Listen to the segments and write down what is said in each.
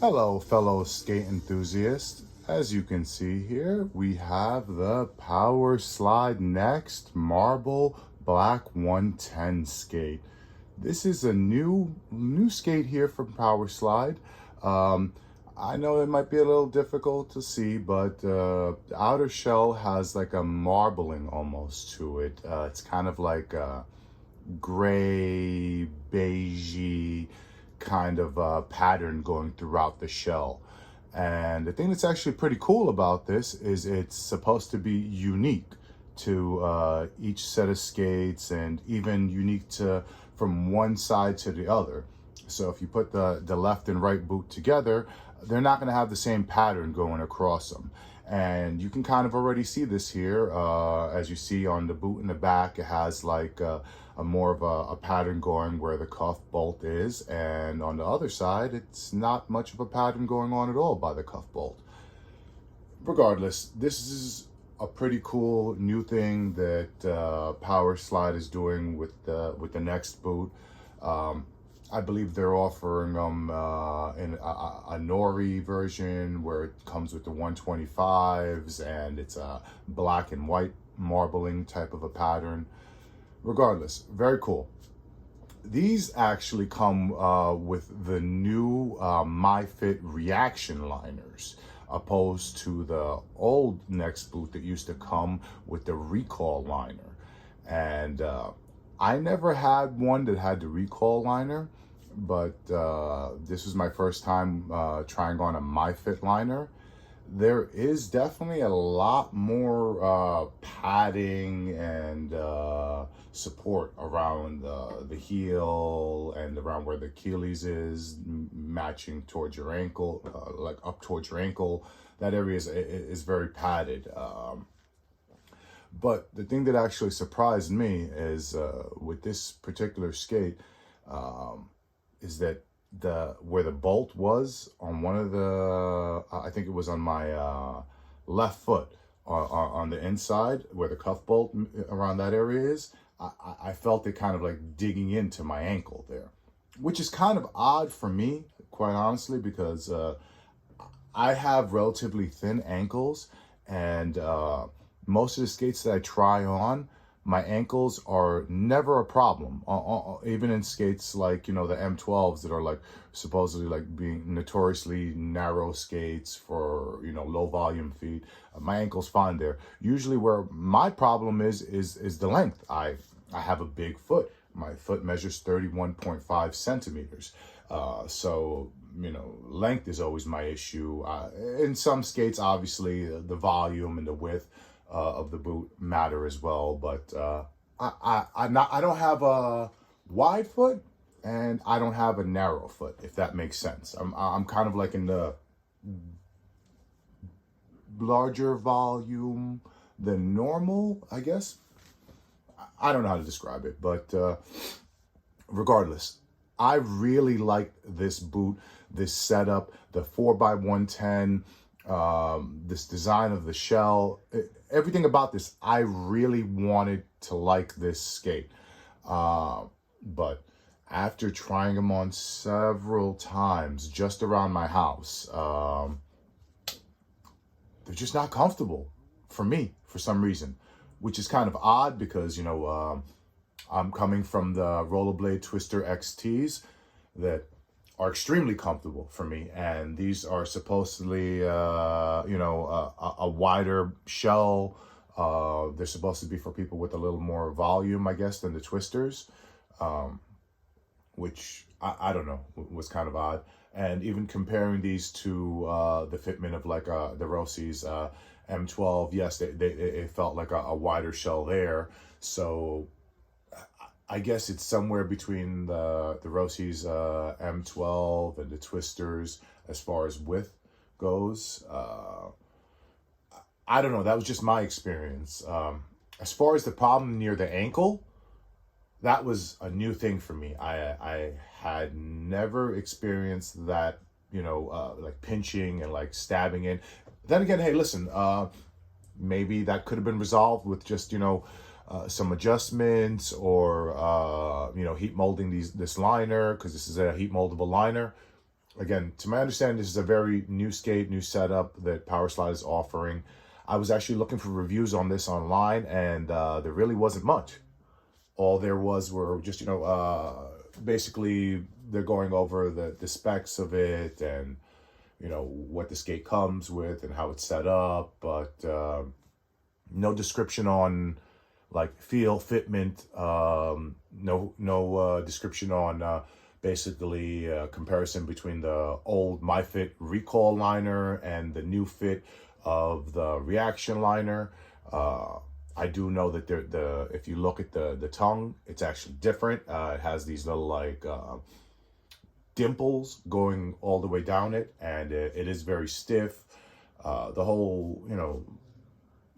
Hello, fellow skate enthusiasts. As you can see here, we have the Powerslide Next Marble Black 110 skate. This is a new skate here from Powerslide. I know it might be a little difficult to see, but the outer shell has like a marbling almost to it. It's kind of like a gray, beigey kind of pattern going throughout the shell. And the thing that's actually pretty cool about this is it's supposed to be unique to each set of skates, and even unique to from one side to the other. So if you put the left and right boot together, they're not going to have the same pattern going across them. And you can kind of already see this here. As you see on the boot in the back, it has like a more of a pattern going where the cuff bolt is. And on the other side, it's not much of a pattern going on at all by the cuff bolt. Regardless, this is a pretty cool new thing that Powerslide is doing with the next boot. I believe they're offering them in a Nori version where it comes with the 125s and it's a black and white marbling type of a pattern. Regardless, very cool. These actually come with the new Myfit reaction liners, opposed to the old Next boot that used to come with the recall liner. And I never had one that had the recall liner, but this was my first time trying on a Myfit liner. There is definitely a lot more padding and support around the heel and around where the Achilles is, matching towards your ankle, like up towards your ankle. That area is very padded. But the thing that actually surprised me is with this particular skate is that where the bolt was on one of the, I think it was on my left foot on the inside where the cuff bolt around that area is, I felt it kind of like digging into my ankle there, which is kind of odd for me, quite honestly, because I have relatively thin ankles, and most of the skates that I try on, my ankles are never a problem. Even in skates like, you know, the M12s that are like supposedly like being notoriously narrow skates for, you know, low volume feet, my ankle's fine there. Usually where my problem is the length. I have a big foot. My foot measures 31.5 centimeters. So, you know, length is always my issue. In some skates, obviously, the volume and the width of the boot matter as well. But I don't have a wide foot and I don't have a narrow foot, if that makes sense. I'm kind of like in the larger volume than normal, I guess. I don't know how to describe it, but regardless, I really like this boot, this setup, the 4x110, this design of the shell, everything about this. I really wanted to like this skate. But after trying them on several times just around my house, they're just not comfortable for me for some reason, which is kind of odd because, you know, I'm coming from the Rollerblade Twister XTs that are extremely comfortable for me, and these are supposedly, you know, a wider shell. They're supposed to be for people with a little more volume, I guess, than the Twisters, which I don't know, was kind of odd. And even comparing these to the fitment of like the Rossi's M12, yes, it felt like a wider shell there. So I guess it's somewhere between the Rossi's M12 and the Twisters as far as width goes. I don't know. That was just my experience. As far as the problem near the ankle, that was a new thing for me. I had never experienced that, you know, like pinching and like stabbing in. Then again, hey, listen, maybe that could have been resolved with just, you know, some adjustments or, you know, heat molding this liner, because this is a heat moldable liner. Again, to my understanding, this is a very new skate, new setup that Powerslide is offering. I was actually looking for reviews on this online, and there really wasn't much. All there were just, basically they're going over the specs of it and, what the skate comes with and how it's set up, but no description on like feel, fitment, no description on basically comparison between the old Myfit Recall liner and the new fit of the Reaction liner. I do know that if you look at the tongue, it's actually different. It has these little like dimples going all the way down it, and it is very stiff. The whole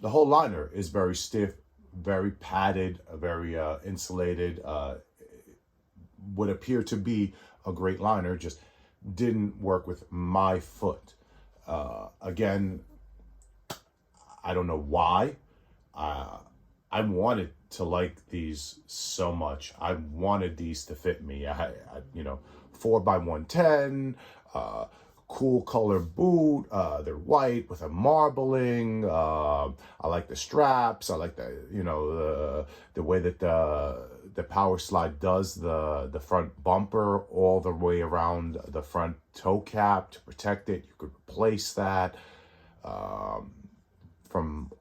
liner is very stiff, very padded, very insulated. Would appear to be a great liner, just didn't work with my foot. Again, I don't know why. I wanted to like these so much. I wanted these to fit me. I 4x110, cool color boot. They're white with a marbling. I like the straps. I like the way that the Powerslide does the front bumper all the way around the front toe cap to protect it. You could replace that. From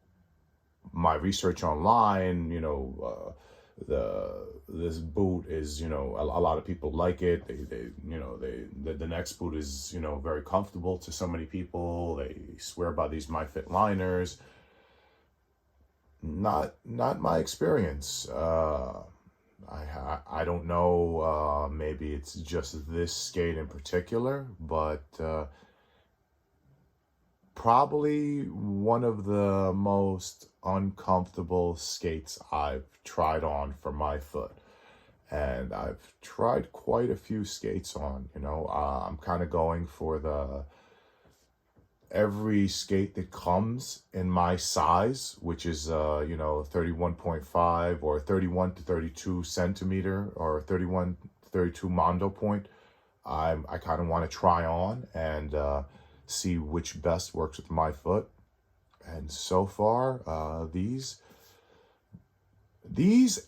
my research online, this boot is, a lot of people like it. The next boot is, very comfortable to so many people. They swear by these Myfit liners. Not my experience. I don't know. Maybe it's just this skate in particular, but probably one of the most uncomfortable skates I've tried on for my foot. And I've tried quite a few skates on, I'm kind of going for every skate that comes in my size, which is, 31.5 or 31 to 32 centimeter or 31 to 32 Mondo point. I kind of want to try on and see which best works with my foot. And so far, these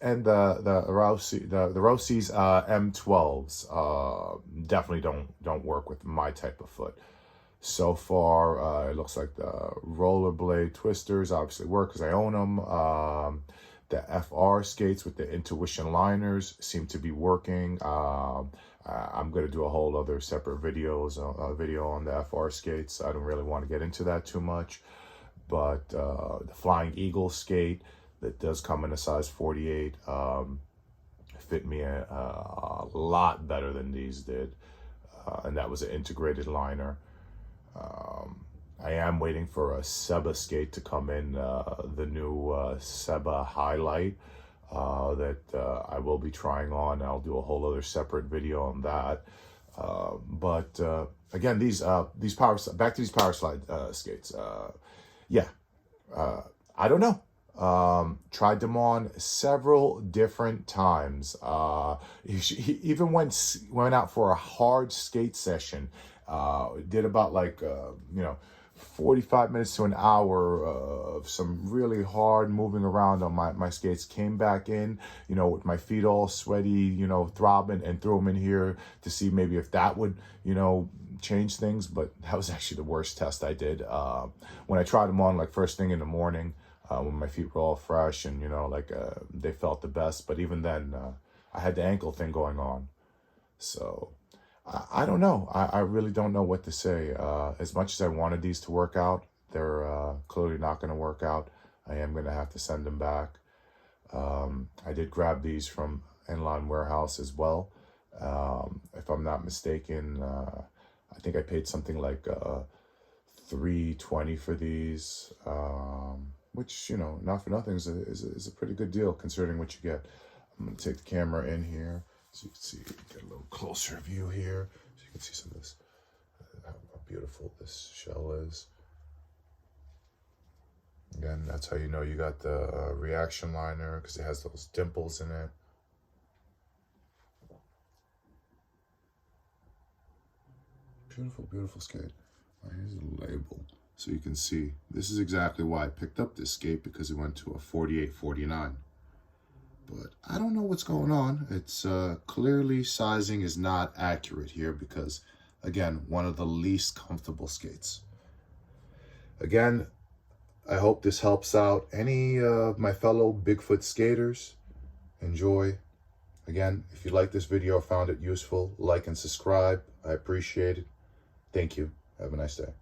and the Rossi's M12s definitely don't work with my type of foot. So far, it looks like the rollerblade twisters obviously work because I own them. The FR skates with the Intuition liners seem to be working. I'm going to do a whole other separate video on the FR skates. I don't really want to get into that too much. But the Flying Eagle skate that does come in a size 48 fit me a lot better than these did. And that was an integrated liner. I am waiting for a Seba skate to come in, the new Seba Highlight that I will be trying on. I'll do a whole other separate video on that. But again, these back to these Powerslide skates. I don't know. Tried them on several different times. Even went out for a hard skate session. Did about 45 minutes to an hour of some really hard moving around on my skates. Came back in, with my feet all sweaty, throbbing, and threw them in here to see maybe if that would, change things. But that was actually the worst test I did. When I tried them on first thing in the morning, when my feet were all fresh and, they felt the best. But even then, I had the ankle thing going on. So I don't know. I really don't know what to say. As much as I wanted these to work out, they're clearly not going to work out. I am going to have to send them back. I did grab these from Inline Warehouse as well. If I'm not mistaken, I think I paid something like $320 for these, which, not for nothing is a pretty good deal considering what you get. I'm going to take the camera in here so you can see, get a little closer view here, so you can see some of this, how beautiful this shell is. Again, that's how you know you got the Reaction liner, because it has those dimples in it. Beautiful, beautiful skate. Here's the label. So you can see, this is exactly why I picked up this skate, because it went to a 48-49. But I don't know what's going on. It's clearly sizing is not accurate here because, again, one of the least comfortable skates. Again, I hope this helps out any of my fellow Bigfoot skaters. Enjoy. Again, if you like this video or found it useful, like and subscribe. I appreciate it. Thank you. Have a nice day.